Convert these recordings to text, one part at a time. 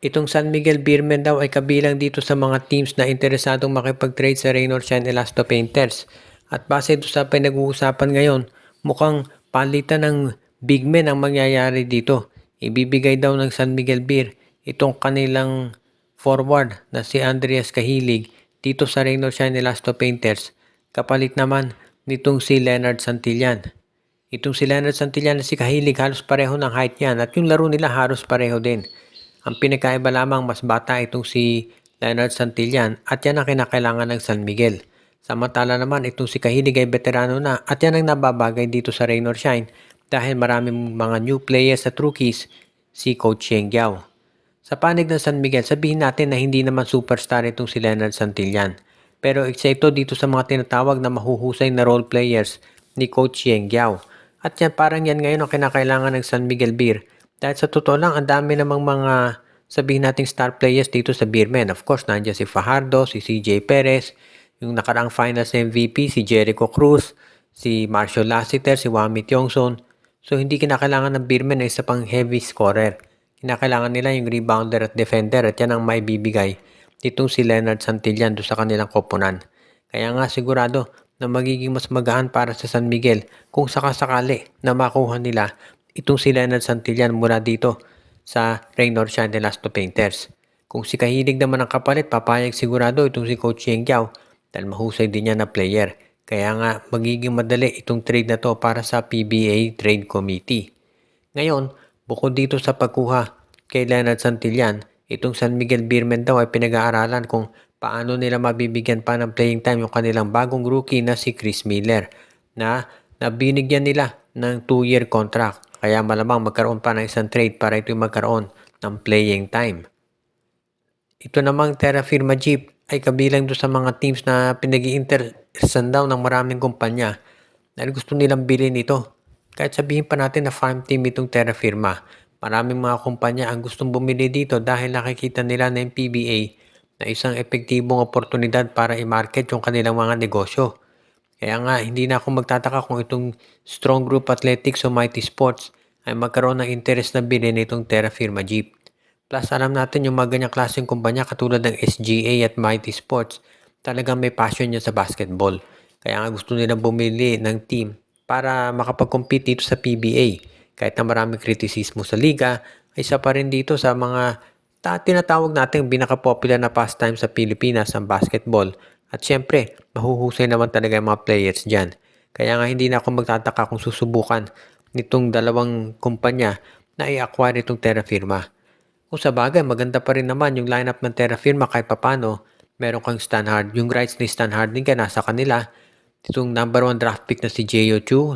Itong San Miguel Beermen daw ay kabilang dito sa mga teams na interesadong makipag-trade sa Rain or Shine Elasto Painters. At base doon sa pinag-uusapan ngayon, mukhang palitan ng big men ang mangyayari dito. Ibibigay daw ng San Miguel Beer itong kanilang forward na si Andreas Cahilig dito sa Rain or Shine Elasto Painters. Kapalit naman nitong si Leonard Santillan. Itong si Leonard Santillan at si Cahilig halos pareho ng height yan at yung laro nila halos pareho din. Ang pinakaiba lamang mas bata itong si Leonard Santillan at yan ang kinakailangan ng San Miguel. Samantala naman itong si Cahilig ay veterano na at yan ang nababagay dito sa Rain or Shine dahil maraming mga new players at rookies si Coach Yeng Giao. Sa panig ng San Miguel, sabihin natin na hindi naman superstar itong si Leonard Santillan. Pero isa ito dito sa mga tinatawag na mahuhusay na role players ni Coach Yeng Giao. At yan parang yan ngayon ang kinakailangan ng San Miguel Beer. Dahil sa totoo lang, ang dami namang mga sabihin nating star players dito sa Beermen. Of course, nandiyan si Fajardo, si CJ Perez, yung nakaraang finals MVP, si Jericho Cruz, si Marshall Lassiter, si Wami Tiongson. So, hindi kinakailangan ng Beermen na isa pang heavy scorer. Kinakailangan nila yung rebounder at defender at yan ang maibibigay ditong si Leonard Santillan doon sa kanilang koponan. Kaya nga sigurado na magiging mas magaan para sa San Miguel kung sakasakali na makuha nila itong si Leonard Santillan mula dito sa Rain or Shine Elasto Painters. Kung si Cahilig naman ang kapalit, papayag sigurado itong si Coach Yeng Giao dahil mahusay din niya na player. Kaya nga magiging madali itong trade na to para sa PBA Trade Committee. Ngayon, bukod dito sa pagkuha kay Leonard Santillan, itong San Miguel Beermen daw ay pinag-aaralan kung paano nila mabibigyan pa ng playing time yung kanilang bagong rookie na si Chris Miller na binigyan nila ng 2-year contract. Kaya malamang magkaroon pa ng isang trade para ito magkaroon ng playing time. Ito namang Terra Firma Jeep ay kabilang doon sa mga teams na pinag-i-interesan daw ng maraming kumpanya dahil gusto nilang bilhin ito. Kahit sabihin pa natin na farm team itong Terra Firma, maraming mga kumpanya ang gustong bumili dito dahil nakikita nila na yung PBA na isang epektibong oportunidad para i-market yung kanilang mga negosyo. Kaya nga, hindi na ako magtataka kung itong Strong Group Athletics o Mighty Sports ay magkaroon ng interest na bilhin itong Terra Firma Jeep. Plus, alam natin yung mga ganyang klaseng kumpanya katulad ng SGA at Mighty Sports, talagang may passion niya sa basketball. Kaya nga gusto nilang bumili ng team para makapag-compete dito sa PBA. Kahit na maraming kritisismo sa liga, ay isa pa rin dito sa mga tinatawag natin pinaka-popular na pastime sa Pilipinas ang basketball. At syempre, mahuhusay naman talaga yung mga players dyan. Kaya nga hindi na ako magtataka kung susubukan nitong dalawang kumpanya na i-acquire itong Terra Firma. Kung sa bagay, maganda pa rin naman yung lineup ng Terra Firma kahit papano. Meron kang Stan Hard, yung rights ni Stan Harding ka nasa kanila. Itong number 1 draft pick na si J.O. Chu,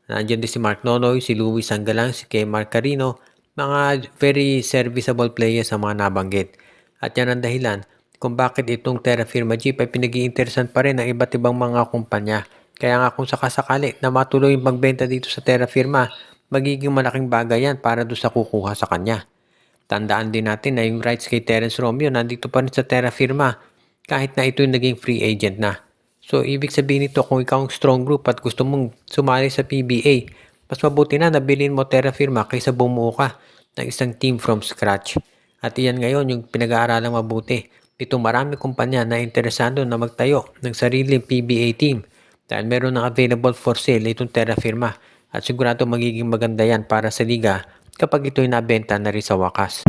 nandiyan din si Mark Nonoy, si Luis Sangalang, si Kay Mark Carino, mga very serviceable players ang mga nabanggit. At yan ang dahilan kung bakit itong Terra Firma Jeep ay pinag-iinteresan pa rin ng iba't ibang mga kumpanya. Kaya nga kung sakasakali na matuloy yung pagbenta dito sa Terra Firma, magiging malaking bagay yan para doon sa kukuha sa kanya. Tandaan din natin na yung rights kay Terence Romeo nandito pa rin sa Terra Firma kahit na ito yung naging free agent na. So, ibig sabihin nito kung ikaw ang strong group at gusto mong sumali sa PBA, mas mabuti na nabilin mo Terra Firma kaysa bumuo ka ng isang team from scratch. At iyan ngayon yung pinag-aaralang mabuti. Itong marami kumpanya na interesado na magtayo ng sariling PBA team dahil meron na available for sale itong Terra Firma at sigurado magiging maganda yan para sa liga kapag ito'y nabenta na rin sa wakas.